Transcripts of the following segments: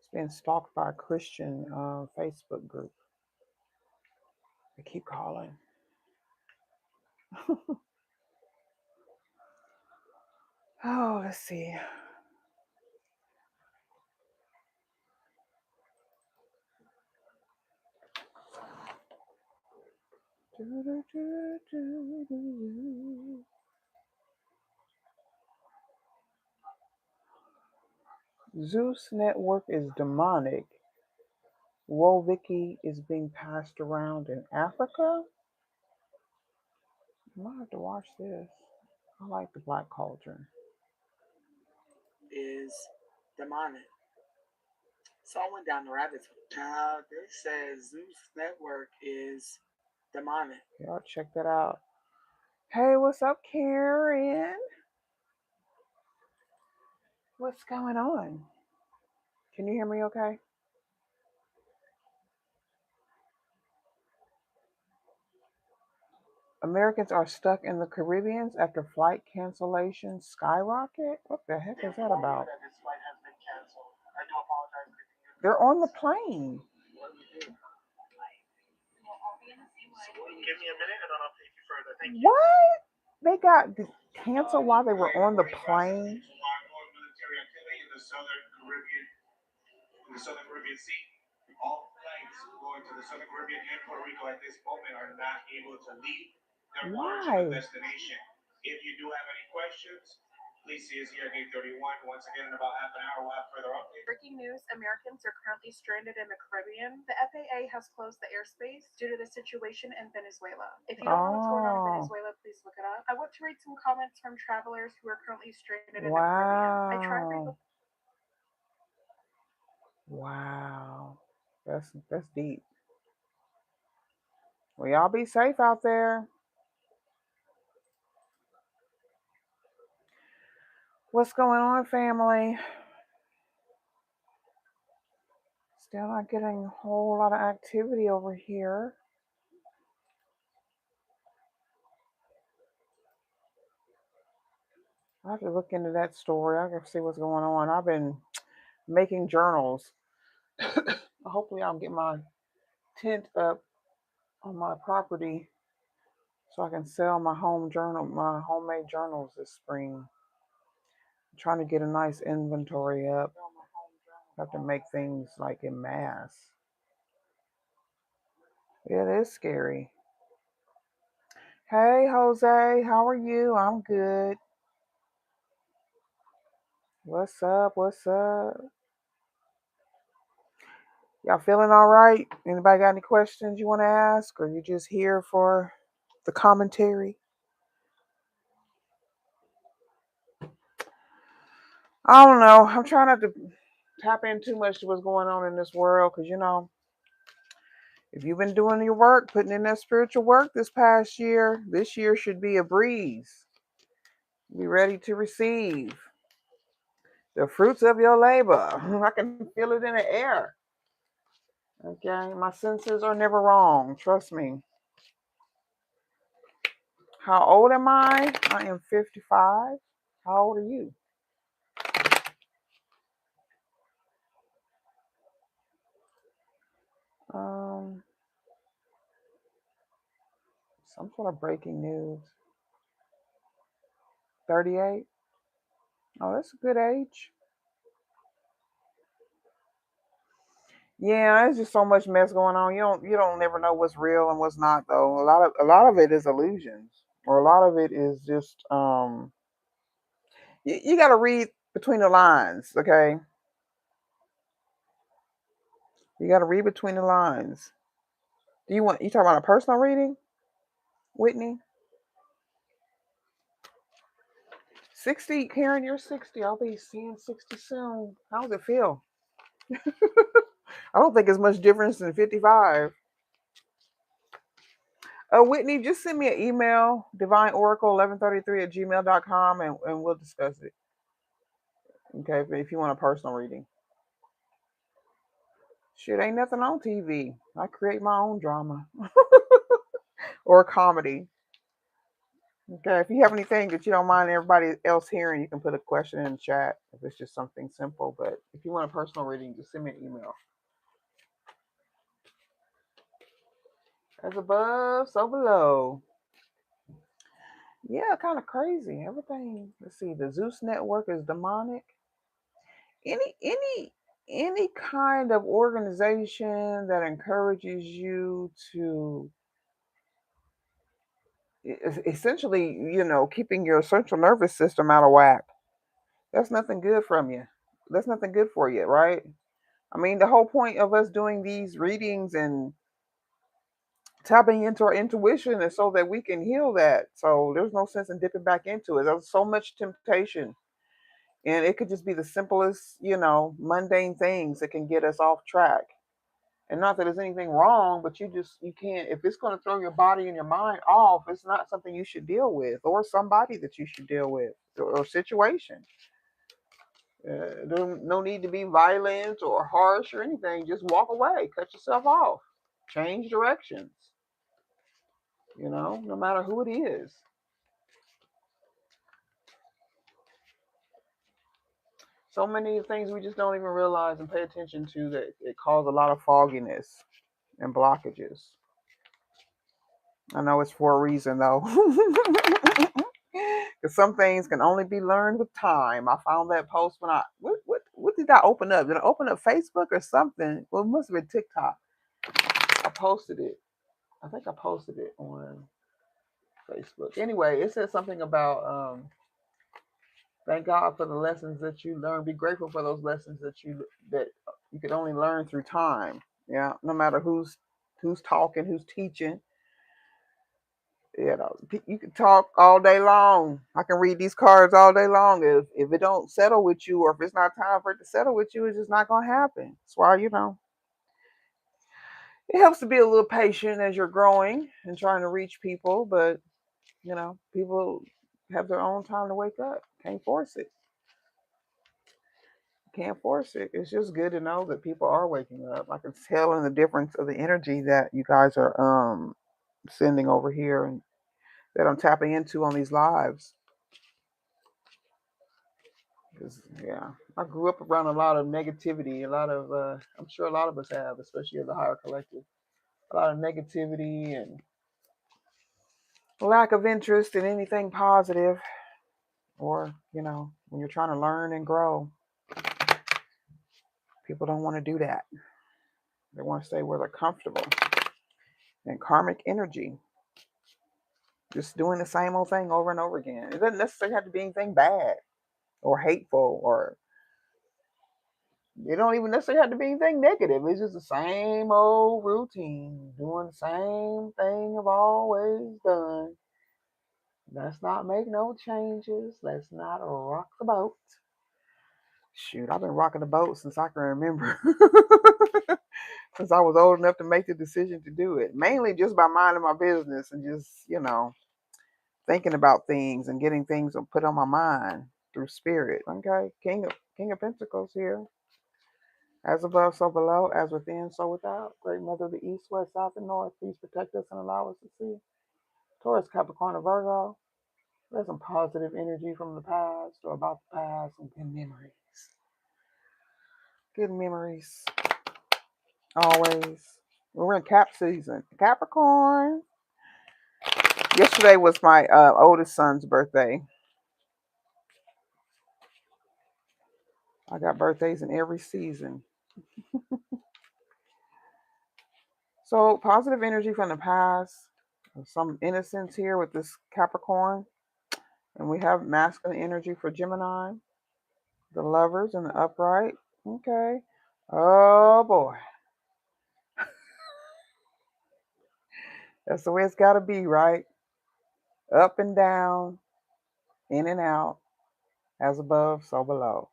It's been stalked by a Christian Facebook group. They keep calling. Oh, let's see. Zeus network is demonic. Woviki is being passed around in Africa. I might have to watch this. I like the Black Cauldron. Is demonic. So I went down the rabbit hole. This says Zeus Network is demonic. Y'all check that out. Hey, what's up, Karen? What's going on? Can you hear me okay? Americans are stuck in the Caribbean after flight cancellations skyrocket. What the heck is that about? That this flight has been canceled. I do apologize if you. They're on the plane. What do we do? Give me a minute and I'll update you further. Thank you. What? They got canceled while they were on the plane? Military activity in the Southern Caribbean Sea. All flights going to the Southern Caribbean and Puerto Rico at this moment are not able to leave their original destination. If you do have any questions, please see us here at Gate 31. Once again, in about half an hour, we'll have further updates. Breaking news, Americans are currently stranded in the Caribbean. The FAA has closed the airspace due to the situation in Venezuela. If you don't know what's going on in Venezuela, please look it up. I want to read some comments from travelers who are currently stranded in the Caribbean. I tried to read the Wow. That's deep. Well, y'all be safe out there. What's going on, family? Still not getting a whole lot of activity over here. I have to look into that story. I can see what's going on. I've been making journals. Hopefully, I'll get my tent up on my property so I can sell my homemade journals this spring. I'm trying to get a nice inventory up. I have to make things like in mass. Yeah, it is scary. Hey, Jose, how are you? I'm good. What's up? What's up? Y'all feeling all right? Anybody got any questions you want to ask, or you just here for the commentary? I don't know. I'm trying not to tap in too much to what's going on in this world, because if you've been doing your work, putting in that spiritual work this past year, this year should be a breeze. Be ready to receive the fruits of your labor. I can feel it in the air. Okay, my senses are never wrong. Trust me. How old am I? I am 55. How old are you? Um, some sort of breaking news. 38. Oh, that's a good age. Yeah, there's just so much mess going on. You don't never know what's real and what's not though. A lot of it is illusions, or a lot of it is just you got to read between the lines, okay? You got to read between the lines. You talking about a personal reading, Whitney? 60, Karen, you're 60. I'll be seeing 60 soon. How does it feel? I don't think it's much difference than 55. Whitney, just send me an email, divineoracle1133 at gmail.com, and we'll discuss it. Okay, if you want a personal reading. Shit, ain't nothing on TV. I create my own drama or comedy. Okay, if you have anything that you don't mind everybody else hearing, you can put a question in the chat if it's just something simple. But if you want a personal reading, just send me an email. As above, so below. Yeah, kind of crazy. Everything. Let's see. The Zeus network is demonic. Any kind of organization that encourages you to essentially, keeping your central nervous system out of whack. That's nothing good from you. That's nothing good for you, right? I mean, the whole point of us doing these readings and tapping into our intuition is so that we can heal that. So there's no sense in dipping back into it. There's so much temptation. And it could just be the simplest, mundane things that can get us off track. And not that there's anything wrong, but you can't, if it's going to throw your body and your mind off, it's not something you should deal with, or somebody that you should deal with, or situation. No need to be violent or harsh or anything. Just walk away, cut yourself off, change directions, no matter who it is. So many things we just don't even realize and pay attention to that it cause a lot of fogginess and blockages. I know it's for a reason though. Because some things can only be learned with time. I found that post when what did I open up? Did I open up Facebook or something? Well, it must have been TikTok. I posted it. I think I posted it on Facebook. Anyway, it said something about thank God for the lessons that you learn. Be grateful for those lessons that you could only learn through time. Yeah, no matter who's talking, who's teaching. You can talk all day long. I can read these cards all day long. If it don't settle with you, or if it's not time for it to settle with you, it's just not gonna happen. That's why it helps to be a little patient as you're growing and trying to reach people. But people have their own time to wake up. Can't force it. Can't force it. It's just good to know that people are waking up. I can tell in the difference of the energy that you guys are sending over here and that I'm tapping into on these lives. Because yeah, I grew up around a lot of negativity. A lot of I'm sure a lot of us have, especially as a higher collective. A lot of negativity and lack of interest in anything positive, or when you're trying to learn and grow, people don't want to do that. They want to stay where they're comfortable. And karmic energy, just doing the same old thing over and over again. It doesn't necessarily have to be anything bad or hateful, or it don't even necessarily have to be anything negative. It's just the same old routine, doing the same thing I've always done. Let's not make no changes. Let's not rock the boat. Shoot, I've been rocking the boat since I can remember. Since I was old enough to make the decision to do it. Mainly just by minding my business and just, thinking about things and getting things put on my mind through spirit. Okay, King of Pentacles here. As above, so below, as within, so without. Great Mother of the East, West, South, and North, please protect us and allow us to see. Taurus, Capricorn, and Virgo. There's some positive energy from the past or about the past and good memories. Good memories. Always. We're in Cap season. Capricorn. Yesterday was my oldest son's birthday. I got birthdays in every season. So positive energy from the past. Some innocence here with this Capricorn. And we have masculine energy for Gemini. The Lovers and the Upright. Okay. Oh boy. That's the way it's got to be, right? Up and down, in and out, as above, so below.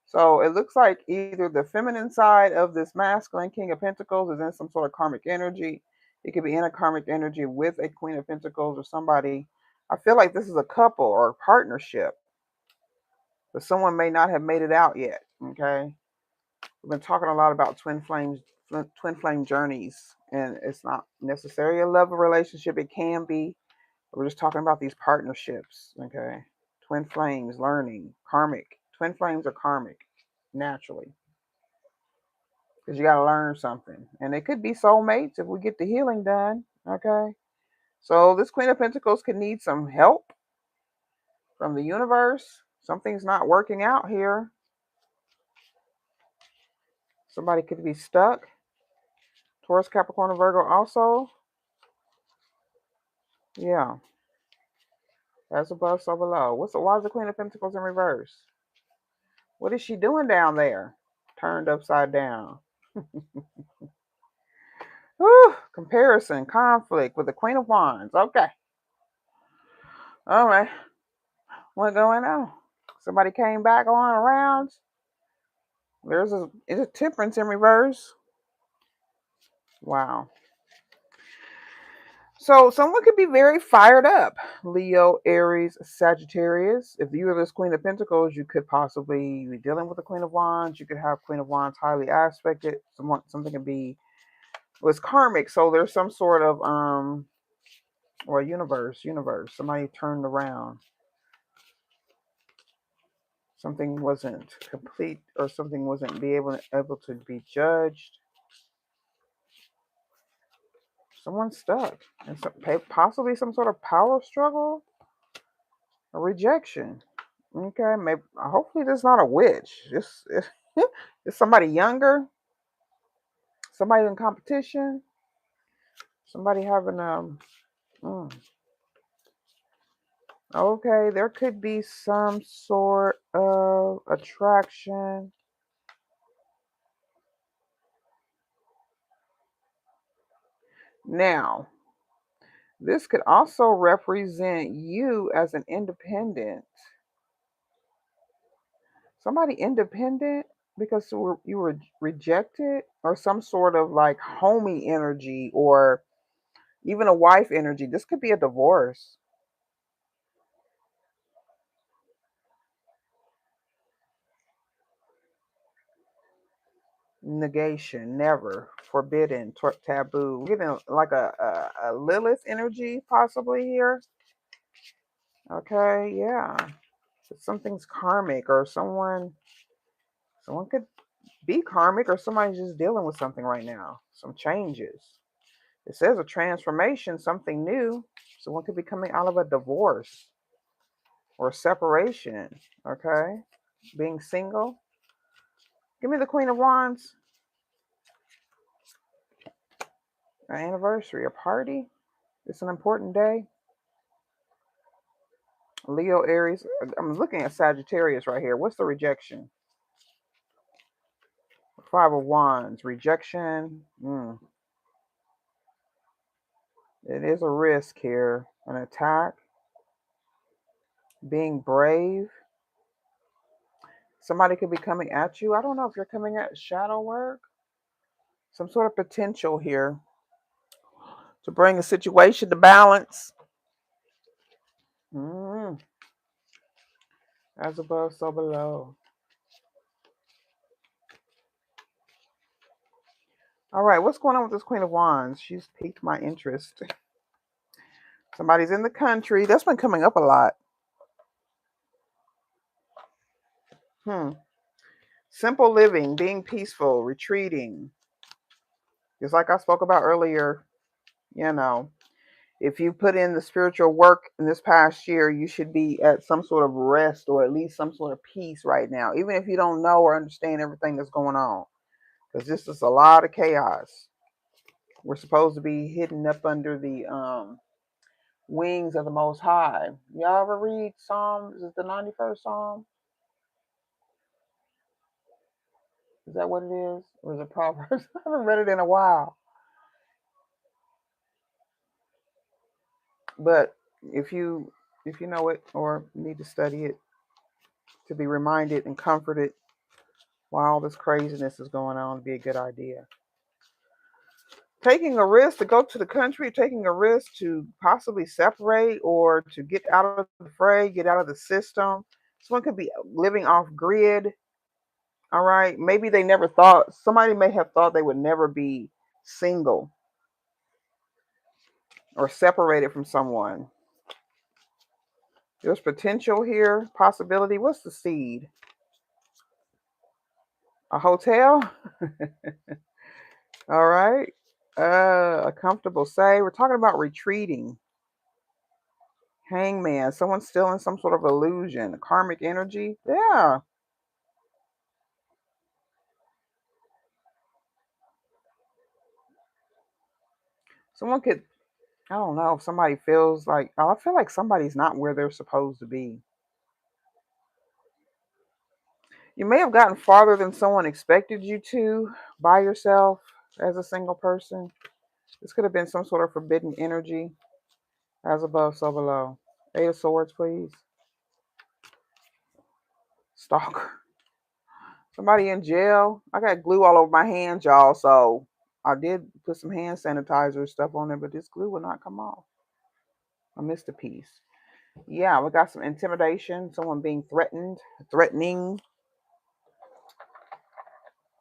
So it looks like either the feminine side of this masculine King of Pentacles is in some sort of karmic energy. It could be in a karmic energy with a Queen of Pentacles or somebody. I feel like this is a couple or a partnership, but someone may not have made it out yet. Okay. We've been talking a lot about twin flame journeys, and it's not necessarily a love relationship. It can be. We're just talking about these partnerships, okay? Twin flames, learning, karmic. Twin flames are karmic, naturally, because you got to learn something. And they could be soulmates if we get the healing done, okay? So this Queen of Pentacles could need some help from the universe. Something's not working out here. Somebody could be stuck. Taurus, Capricorn, and Virgo also. Yeah. As above, so below. Why is the Queen of Pentacles in reverse? What is she doing down there? Turned upside down. Whew, comparison, conflict with the Queen of Wands. Okay. All right. What's going on? Somebody came back on around. There's a temperance in reverse. Wow. So someone could be very fired up. Leo, Aries, Sagittarius. If you are this Queen of Pentacles, you could possibly be dealing with the Queen of Wands. You could have Queen of Wands highly aspected. Something could be was karmic. So there's some sort of or universe. Somebody turned around. Something wasn't complete, or something wasn't able to be judged. Someone's stuck, and possibly some sort of power struggle, a rejection. Okay, maybe. Hopefully, this is not a witch. It's somebody younger, somebody in competition, somebody having mm. Okay, there could be some sort of attraction. Now, this could also represent you as an independent. Somebody independent because you were rejected, or some sort of like homey energy, or even a wife energy. This could be a divorce. Negation, never, forbidden, taboo. We're getting like a Lilith energy possibly here. Okay, yeah. Something's karmic, or someone could be karmic, or somebody's just dealing with something right now. Some changes. It says a transformation, something new. Someone could be coming out of a divorce or separation. Okay, being single. Give me the Queen of Wands. An anniversary, a party. It's an important day. Leo, Aries. I'm looking at Sagittarius right here. What's the rejection? Five of Wands. Rejection. It is a risk here. An attack. Being brave. Somebody could be coming at you. I don't know if you're coming at shadow work. Some sort of potential here to bring a situation to balance. As above, so below. All right, what's going on with this Queen of Wands? She's piqued my interest. Somebody's in the country. That's been coming up a lot. Simple living, being peaceful, retreating. Just like I spoke about earlier, if you put in the spiritual work in this past year, you should be at some sort of rest, or at least some sort of peace right now, even if you don't know or understand everything that's going on. Because this is a lot of chaos. We're supposed to be hidden up under the wings of the Most High. Y'all ever read Psalms? Is it the 91st Psalm? Is that what it is? Or is it Proverbs? I haven't read it in a while. But if you know it, or need to study it to be reminded and comforted while all this craziness is going on, it'd be a good idea. Taking a risk to go to the country, taking a risk to possibly separate, or to get out of the fray, get out of the system. Someone could be living off grid. All right. Maybe somebody may have thought they would never be single or separated from someone. There's potential here, possibility. What's the seed? A hotel? All right. A comfortable say. We're talking about retreating. Hangman. Someone's still in some sort of illusion. Karmic energy. Yeah. Someone could, I don't know, if somebody feels like, I feel like somebody's not where they're supposed to be. You may have gotten farther than someone expected you to by yourself as a single person. This could have been some sort of forbidden energy. As above, so below. Eight of Swords, please. Stalker. Somebody in jail. I got glue all over my hands, y'all, so I did put some hand sanitizer stuff on there, but this glue will not come off. I missed a piece. Yeah, we got some intimidation, someone being threatening.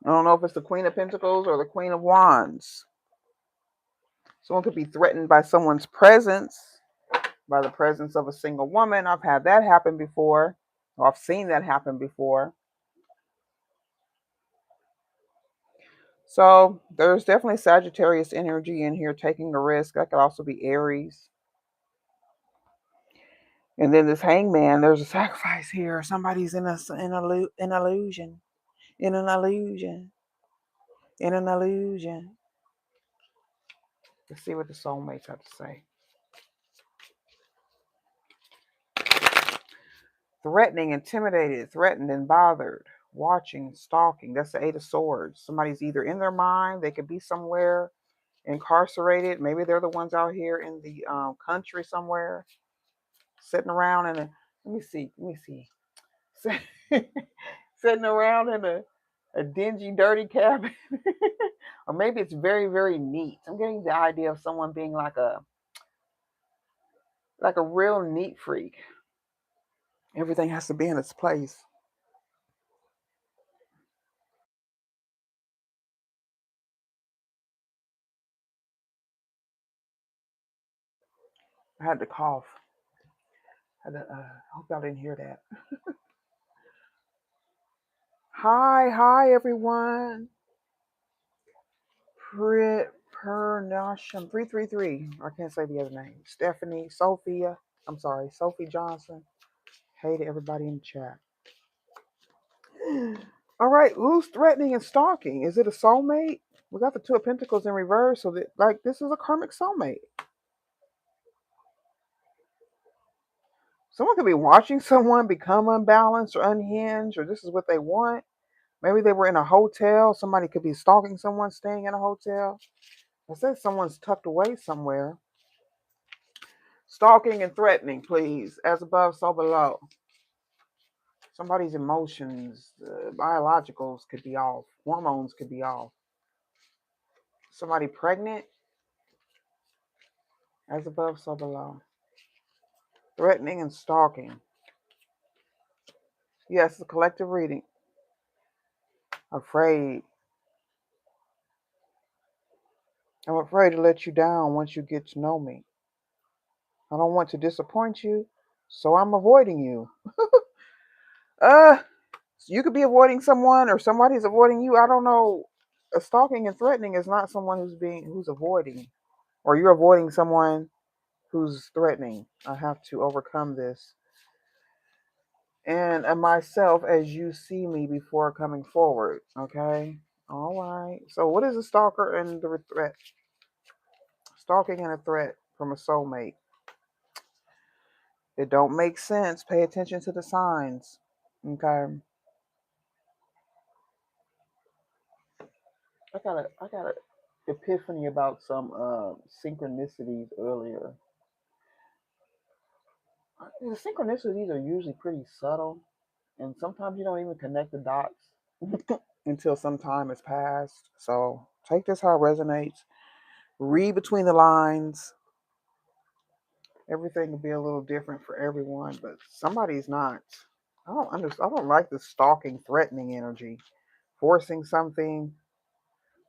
I don't know if it's the Queen of Pentacles or the Queen of Wands. Someone could be threatened by someone's presence, by the presence of a single woman. I've had that happen before, or I've seen that happen before. So there's definitely Sagittarius energy in here taking a risk. That could also be Aries. And then this hangman, there's a sacrifice here. Somebody's in an illusion. In an illusion. In an illusion. Let's see what the soulmates have to say. Threatening, intimidated, threatened, and bothered. Watching, stalking. That's the Eight of Swords. Somebody's either in their mind, they could be somewhere incarcerated. Maybe they're the ones out here in the country somewhere, sitting around in a, let me see. Sitting around in a dingy, dirty cabin. Or maybe it's very, very neat. I'm getting the idea of someone being like a real neat freak. Everything has to be in its place. I had to cough. I hope y'all didn't hear that. Hi, everyone. Pernasham 333. I can't say the other name. Stephanie, Sophia. I'm sorry, Sophie Johnson. Hey to everybody in the chat. All right, who's threatening and stalking? Is it a soulmate? We got the Two of Pentacles in reverse, so that like this is a karmic soulmate. Someone could be watching someone become unbalanced or unhinged, or this is what they want. Maybe they were in a hotel. Somebody could be stalking someone staying in a hotel. I said someone's tucked away somewhere. Stalking and threatening, please. As above, so below. Somebody's emotions, biologicals could be off. Hormones could be off. Somebody pregnant. As above, so below. Threatening and stalking. Yes, the collective reading. Afraid. I'm afraid to let you down once you get to know me. I don't want to disappoint you, so I'm avoiding you. So you could be avoiding someone or somebody's avoiding you. I don't know. Stalking and threatening is not someone who's avoiding, or you're avoiding someone who's threatening. I have to overcome this. And myself as you see me before coming forward. Okay? All right. So what is a stalker and the threat? Stalking and a threat from a soulmate. It don't make sense. Pay attention to the signs. Okay. I got a epiphany about some synchronicities earlier. The synchronicities are usually pretty subtle, and sometimes you don't even connect the dots until some time has passed. So take this how it resonates. Read between the lines. Everything will be a little different for everyone, but somebody's not. I don't understand. I don't like the stalking, threatening energy, forcing something.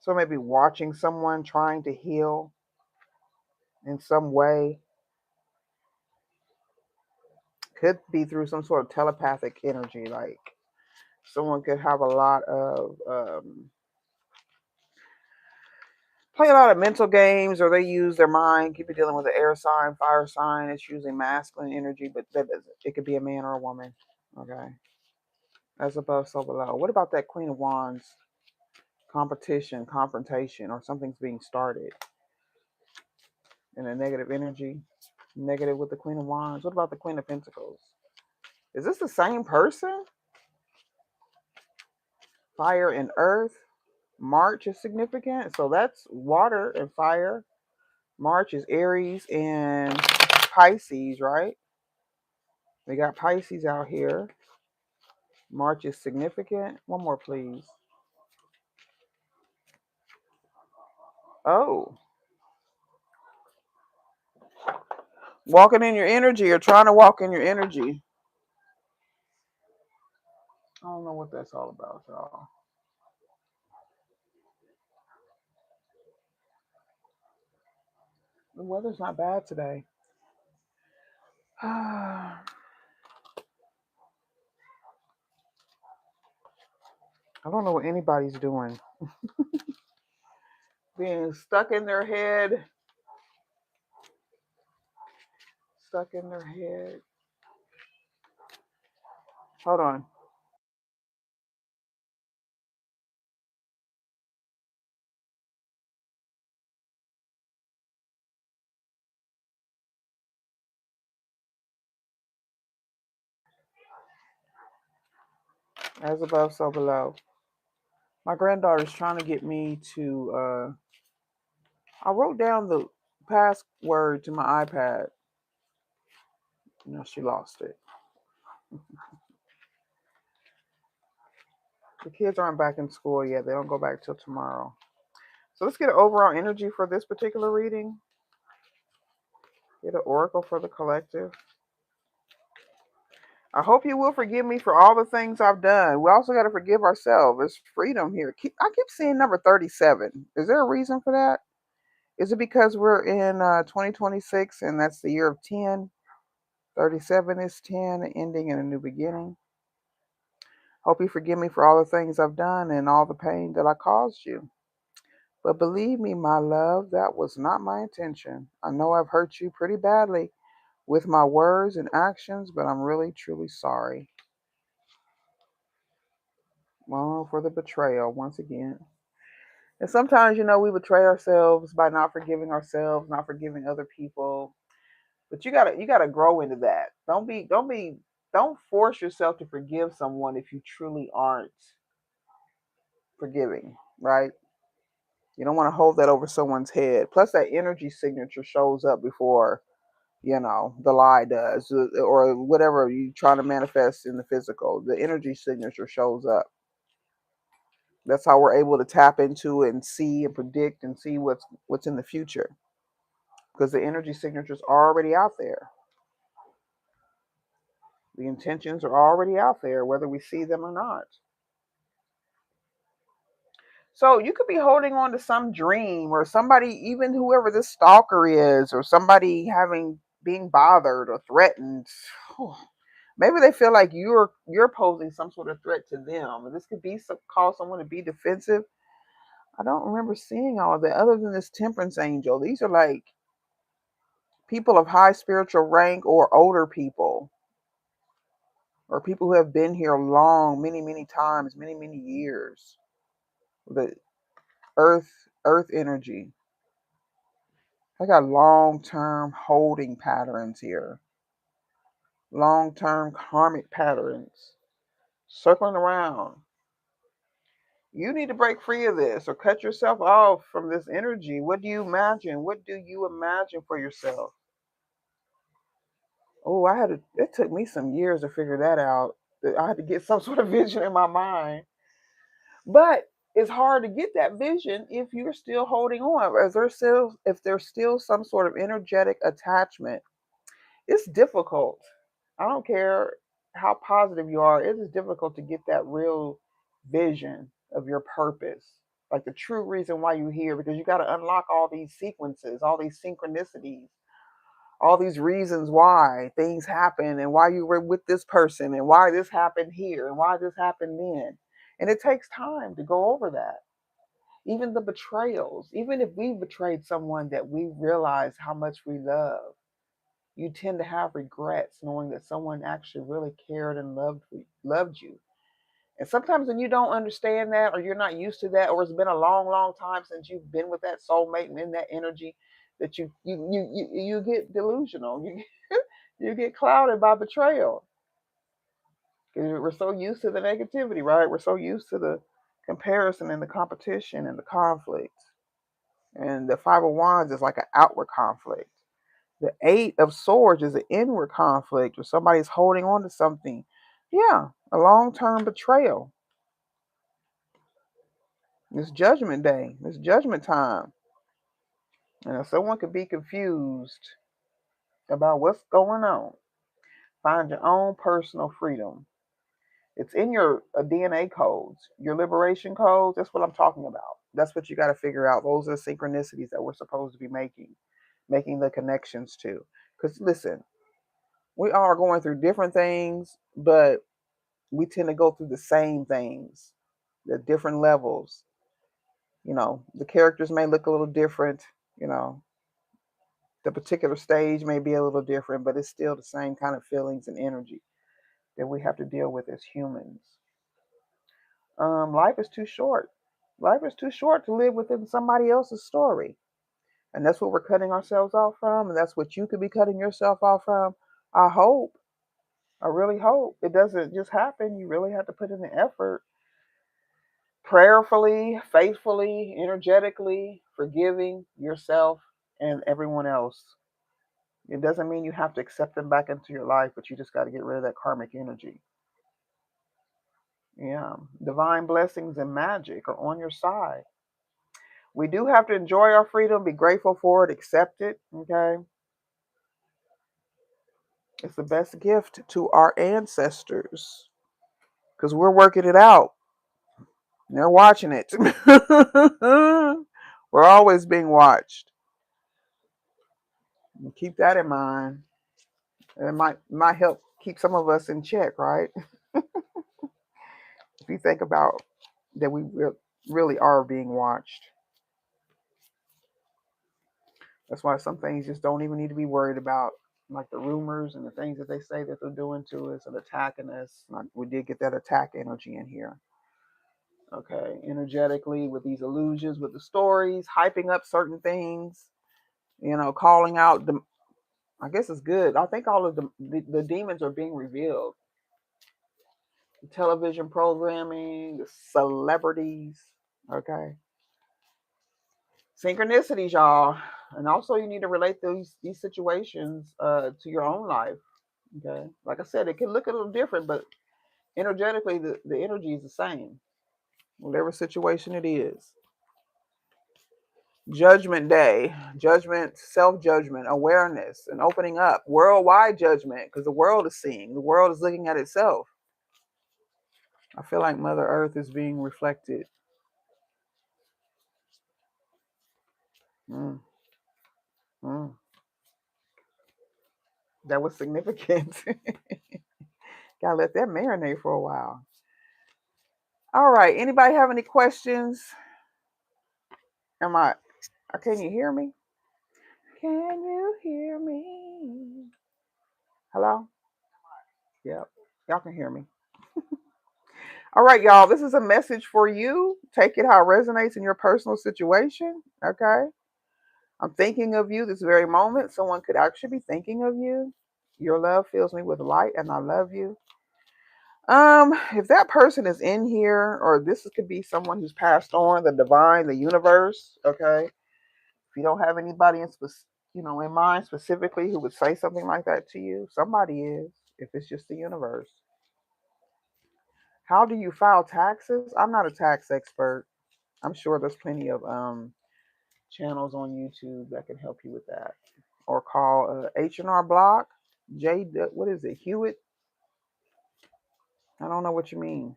So maybe watching someone trying to heal in some way. Could be through some sort of telepathic energy, like someone could have a lot of play a lot of mental games, or they use their mind. Keep it dealing with the air sign, fire sign. It's usually masculine energy, but it could be a man or a woman. Okay, as above, so below. What about that Queen of Wands? Competition, confrontation, or something's being started in a negative energy. Negative with the Queen of Wands. What about the Queen of Pentacles? Is this the same person? Fire and earth. March is significant. So that's water and fire. March is Aries and Pisces, right? We got Pisces out here. March is significant. One more, please. Oh, walking in your energy or trying to walk in your energy. I don't know what that's all about, y'all. The weather's not bad today. I don't know what anybody's doing. Being stuck in their head. Stuck in their head. Hold on. As above, so below. My granddaughter's trying to get me to. I wrote down the password to my iPad. She lost it. The kids aren't back in school yet. They don't go back till tomorrow. So let's get an overall energy for this particular reading. Get an oracle for the collective. I hope you will forgive me for all the things I've done. We also got to forgive ourselves. There's freedom here. I keep seeing number 37. Is there a reason for that? Is it because we're in 2026 and that's the year of 10? 37 is 10, ending in a new beginning. Hope you forgive me for all the things I've done and all the pain that I caused you. But believe me, my love, that was not my intention. I know I've hurt you pretty badly with my words and actions, but I'm really, truly sorry. Well, for the betrayal, once again. And sometimes, we betray ourselves by not forgiving ourselves, not forgiving other people. But you gotta grow into that. Don't force yourself to forgive someone if you truly aren't forgiving, right? You don't want to hold that over someone's head. Plus, that energy signature shows up before, the lie does, or whatever you trying to manifest in the physical. The energy signature shows up. That's how we're able to tap into it and see and predict and see what's in the future, because the energy signatures are already out there. The intentions are already out there, whether we see them or not. So you could be holding on to some dream, or somebody, even whoever this stalker is, or somebody being bothered or threatened. Maybe they feel like you're posing some sort of threat to them. And this could be cause someone to be defensive. I don't remember seeing all of that other than this temperance angel. These are like people of high spiritual rank or older people, or people who have been here long, many, many times, many, many years. The earth energy. I got long-term holding patterns here. Long-term karmic patterns. Circling around. You need to break free of this or cut yourself off from this energy. What do you imagine? What do you imagine for yourself? Oh, it took me some years to figure that out. I had to get some sort of vision in my mind. But it's hard to get that vision if you're still holding on. If there's still some sort of energetic attachment. It's difficult. I don't care how positive you are. It is difficult to get that real vision of your purpose, like the true reason why you're here, because you got to unlock all these sequences, all these synchronicities, all these reasons why things happen and why you were with this person and why this happened here and why this happened then. And it takes time to go over that. Even the betrayals, even if we betrayed someone that we realize how much we love, you tend to have regrets knowing that someone actually really cared and loved you. And sometimes when you don't understand that, or you're not used to that, or it's been a long, long time since you've been with that soulmate and in that energy, that you get delusional. You get clouded by betrayal. Because we're so used to the negativity, right? We're so used to the comparison and the competition and the conflict. And the Five of Wands is like an outward conflict. The Eight of Swords is an inward conflict where somebody's holding on to something. Yeah, a long-term betrayal. It's judgment day. It's judgment time. And if someone could be confused about what's going on, find your own personal freedom. It's in your DNA codes, your liberation codes. That's what I'm talking about. That's what you got to figure out. Those are the synchronicities that we're supposed to be making the connections to. Because listen, we all are going through different things, but we tend to go through the same things, the different levels. The characters may look a little different, you know, the particular stage may be a little different, but it's still the same kind of feelings and energy that we have to deal with as humans. Life is too short. Life is too short to live within somebody else's story. And that's what we're cutting ourselves off from. And that's what you could be cutting yourself off from. I hope, I really hope it doesn't just happen. You really have to put in the effort prayerfully, faithfully, energetically, forgiving yourself and everyone else. It doesn't mean you have to accept them back into your life, but you just got to get rid of that karmic energy. Yeah. Divine blessings and magic are on your side. We do have to enjoy our freedom, be grateful for it, accept it. Okay. It's the best gift to our ancestors because we're working it out. They're watching it. We're always being watched. And keep that in mind. It might help keep some of us in check, right? If you think about that, we really are being watched. That's why some things just don't even need to be worried about, like the rumors and the things that they say that they're doing to us and attacking us. We did get that attack energy in here. Okay, energetically with these illusions, with the stories, hyping up certain things, calling out the. I guess it's good. I think all of the demons are being revealed. The television programming, the celebrities. Okay, synchronicities, y'all, and also you need to relate these situations to your own life. Okay, like I said, it can look a little different, but energetically, the energy is the same, whatever situation it is. Judgment day, judgment, self-judgment, awareness, and opening up, worldwide judgment, because the world is seeing, the world is looking at itself. I feel like Mother Earth is being reflected. Mm, mm. That was significant. Gotta let that marinate for a while. All right, anybody have any questions? Can you hear me? Can you hear me? Hello? Yep. Y'all can hear me. All right, y'all. This is a message for you. Take it how it resonates in your personal situation. Okay. I'm thinking of you this very moment. Someone could actually be thinking of you. Your love fills me with light, and I love you. If that person is in here, or this could be someone who's passed on, the divine, the universe. Okay. If you don't have anybody in mind specifically who would say something like that to you, somebody is. If it's just the universe. How do you file taxes? I'm not a tax expert. I'm sure there's plenty of channels on YouTube that can help you with that. Or call H&R Block. What is it? Hewitt? I don't know what you mean.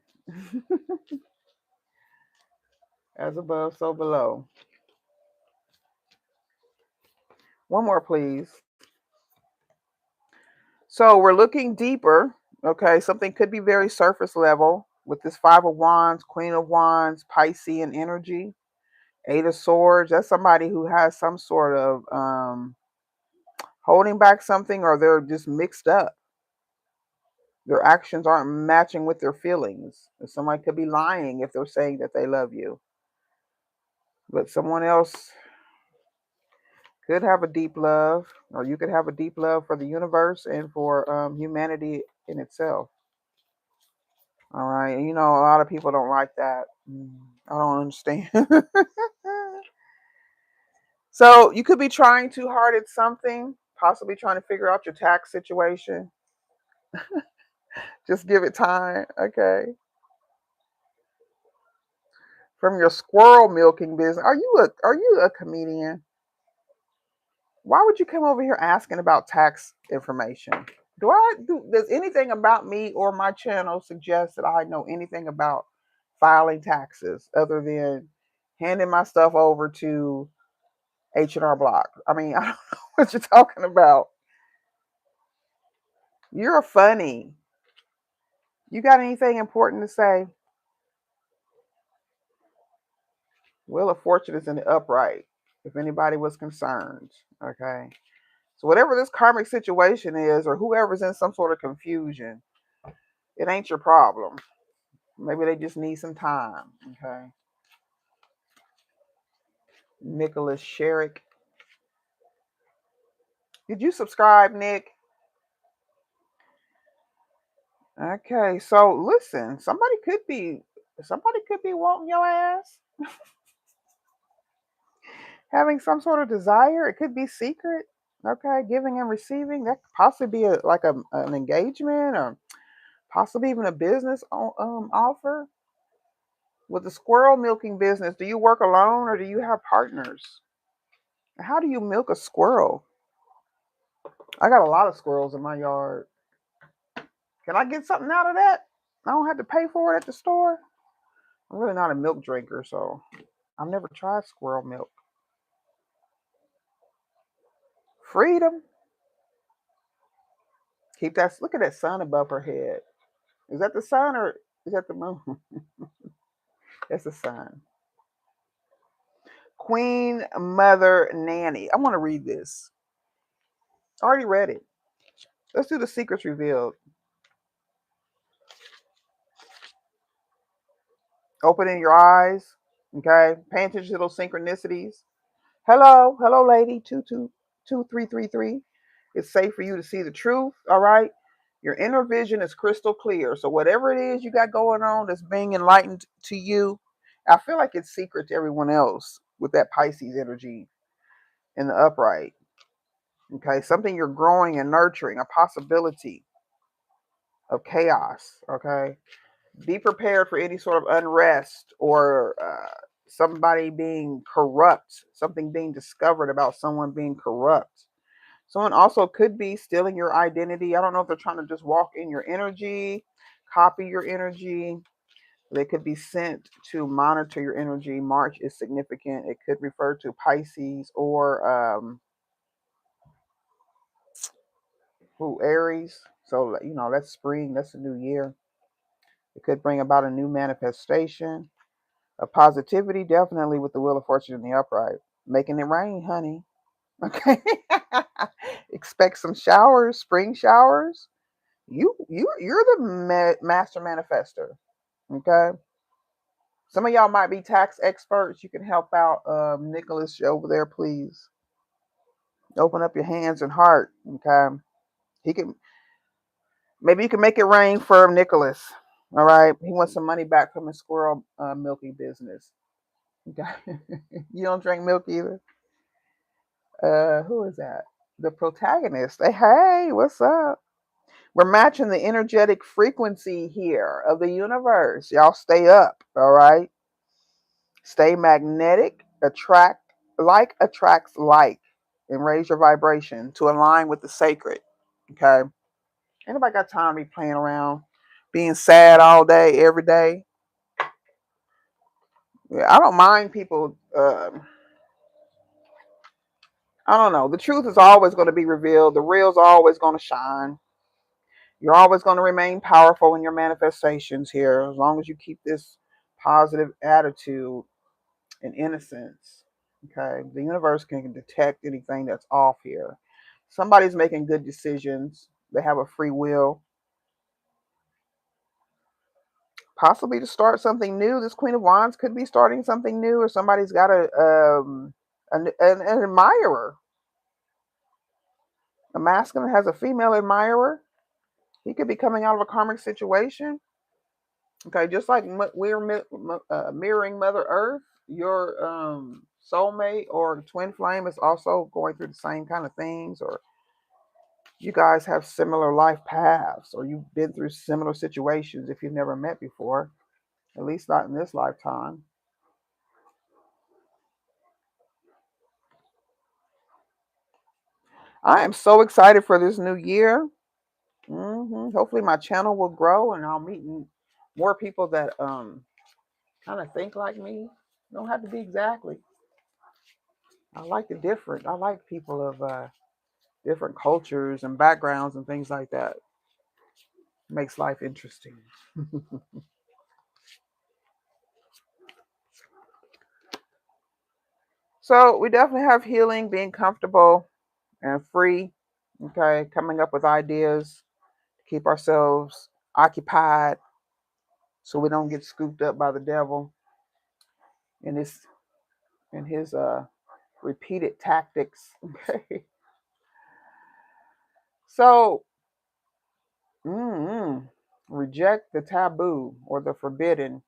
As above, so below. One more, please. So we're looking deeper. Okay, something could be very surface level with this Five of Wands, Queen of Wands, Piscean energy, Eight of Swords. That's somebody who has some sort of holding back something, or they're just mixed up. Their actions aren't matching with their feelings. Somebody could be lying if they're saying that they love you, but someone else could have a deep love, or you could have a deep love for the universe and for humanity in itself. All right. You know, a lot of people don't like that. I don't understand. So you could be trying too hard at something, possibly trying to figure out your tax situation. Just give it time. Okay. From your squirrel milking business. Are you a comedian? Why would you come over here asking about tax information? Does anything about me or my channel suggest that I know anything about filing taxes other than handing my stuff over to H&R Block? I mean, I don't know what you're talking about. You're funny. You got anything important to say? Wheel of Fortune is in the upright, if anybody was concerned. Okay. So whatever this karmic situation is, or whoever's in some sort of confusion, it ain't your problem. Maybe they just need some time. Okay. Nicholas Sherrick. Did you subscribe, Nick? Okay, so listen, somebody could be wanting your ass, having some sort of desire. It could be secret. Okay, giving and receiving. That could possibly be an engagement, or possibly even a business offer. With the squirrel milking business, do you work alone or do you have partners? How do you milk a squirrel? I got a lot of squirrels in my yard. Can I get something out of that? I don't have to pay for it at the store. I'm really not a milk drinker, so I've never tried squirrel milk. Freedom. Keep that. Look at that sun above her head. Is that the sun or is that the moon? That's the sun. Queen Mother Nanny. I want to read this. I already read it. Let's do the secrets revealed. Opening your eyes. Okay. Paying attention to those synchronicities. Hello, lady. 22333. It's safe for you to see the truth. All right. Your inner vision is crystal clear. So whatever it is you got going on that's being enlightened to you, I feel like it's secret to everyone else with that Pisces energy in the upright. Okay. Something you're growing and nurturing, a possibility of chaos. Okay. Be prepared for any sort of unrest, or somebody being corrupt, something being discovered about someone being corrupt. Someone also could be stealing your identity. I don't know if they're trying to just walk in your energy, copy your energy. They could be sent to monitor your energy. March is significant. It could refer to Pisces or Aries. So, that's spring. That's a new year. It could bring about a new manifestation. A positivity, definitely, with the Wheel of Fortune in the upright. Making it rain, honey. Okay. Expect some showers, spring showers. You're the master manifester. Okay. Some of y'all might be tax experts. You can help out Nicholas over there, please. Open up your hands and heart. Okay. He can Maybe you can make it rain for Nicholas. All right. He wants some money back from his squirrel milking business. Okay. You don't drink milk either. Who is that? The protagonist. Hey, what's up? We're matching the energetic frequency here of the universe. Y'all stay up, all right? Stay magnetic, attracts like, and raise your vibration to align with the sacred. Okay? Anybody got time to be playing around, being sad all day, every day? Yeah, I don't mind people. I don't know. The truth is always going to be revealed. The real's always going to shine. You're always going to remain powerful in your manifestations here as long as you keep this positive attitude and innocence. Okay, the universe can detect anything that's off here. Somebody's making good decisions. They have a free will, possibly to start something new. This Queen of Wands could be starting something new, or somebody's got an admirer. A masculine has a female admirer. He could be coming out of a karmic situation. Okay, just like we're mirroring Mother Earth, your soulmate or twin flame is also going through the same kind of things, or you guys have similar life paths, or you've been through similar situations if you've never met before, at least not in this lifetime. I am so excited for this new year. Hopefully, my channel will grow and I'll meet more people that kind of think like me. Don't have to be exactly. I like the different. I like people of different cultures and backgrounds and things like that. Makes life interesting. So we definitely have healing, being comfortable and free. Okay, coming up with ideas to keep ourselves occupied so we don't get scooped up by the devil in his repeated tactics. Okay. So reject the taboo or the forbidden.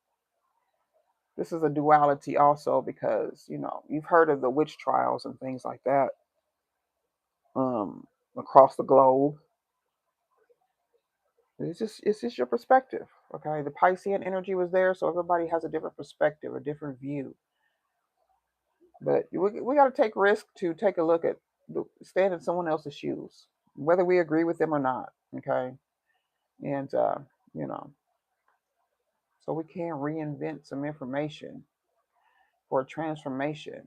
This is a duality also because, you've heard of the witch trials and things like that um, across the globe. It's just your perspective. Okay. The Piscean energy was there, so everybody has a different perspective, a different view. But we got to take risk to take a look at stand in someone else's shoes, whether we agree with them or not. Okay. And, you know, so we can reinvent some information for transformation.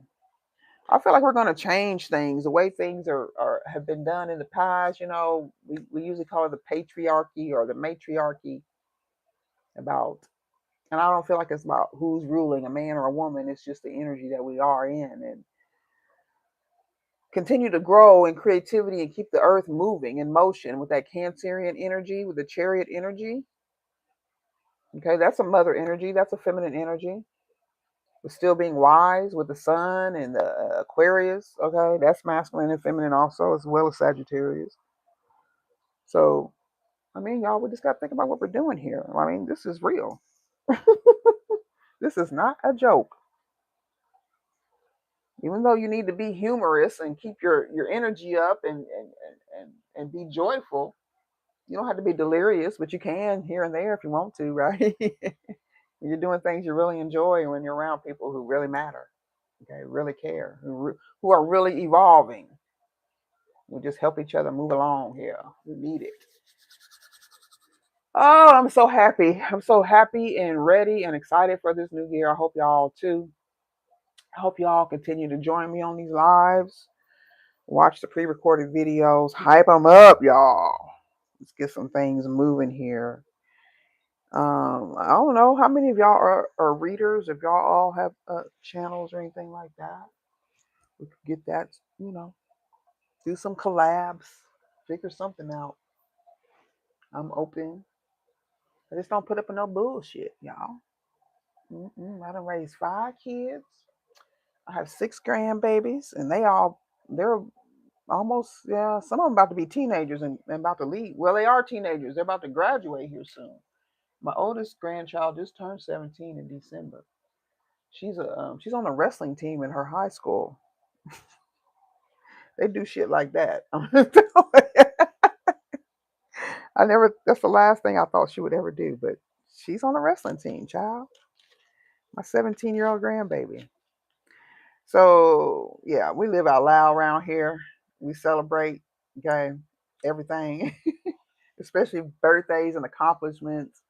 I feel like we're going to change things. The way things have been done in the past, we usually call it the patriarchy or the matriarchy about, and I don't feel like it's about who's ruling, a man or a woman. It's just the energy that we are in, and continue to grow in creativity and keep the earth moving in motion with that Cancerian energy, with the chariot energy. Okay, that's a mother energy. That's a feminine energy. But still being wise with the sun and the Aquarius. Okay, that's masculine and feminine also, as well as Sagittarius. So, I mean, y'all, we just got to think about what we're doing here. I mean, this is real. This is not a joke. Even though you need to be humorous and keep your energy up and be joyful, you don't have to be delirious, but you can here and there if you want to, right? You're doing things you really enjoy when you're around people who really matter, okay, really care, who are really evolving. We just help each other move along here. We need it. Oh, I'm so happy. I'm so happy and ready and excited for this new year. I hope y'all too. I hope y'all continue to join me on these lives. Watch the pre-recorded videos. Hype them up, y'all. Let's get some things moving here. I don't know how many of y'all are readers. If y'all all have channels or anything like that, we could get that. Do some collabs, figure something out. I'm open. I just don't put up with no bullshit, y'all. I done raised 5 kids. I have 6 grandbabies, and they're almost, yeah, some of them about to be teenagers and about to leave. Well, they are teenagers. They're about to graduate here soon. My oldest grandchild just turned 17 in December. She's on the wrestling team in her high school. They do shit like that. I never. That's the last thing I thought she would ever do. But she's on the wrestling team, child. My 17-year-old grandbaby. So yeah, we live out loud around here. We celebrate, okay, everything, especially birthdays and accomplishments.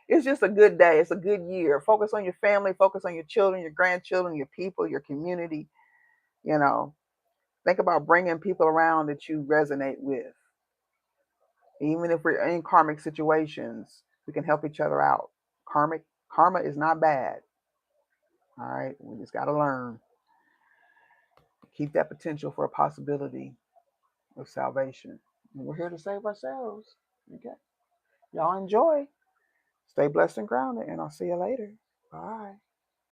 It's just a good day. It's a good year. Focus on your family. Focus on your children, your grandchildren, your people, your community. You know, think about bringing people around that you resonate with. Even if we're in karmic situations, we can help each other out. Karma is not bad. All right, we just got to learn. Keep that potential for a possibility of salvation. And we're here to save ourselves. Okay. Y'all enjoy. Stay blessed and grounded, and I'll see you later. Bye.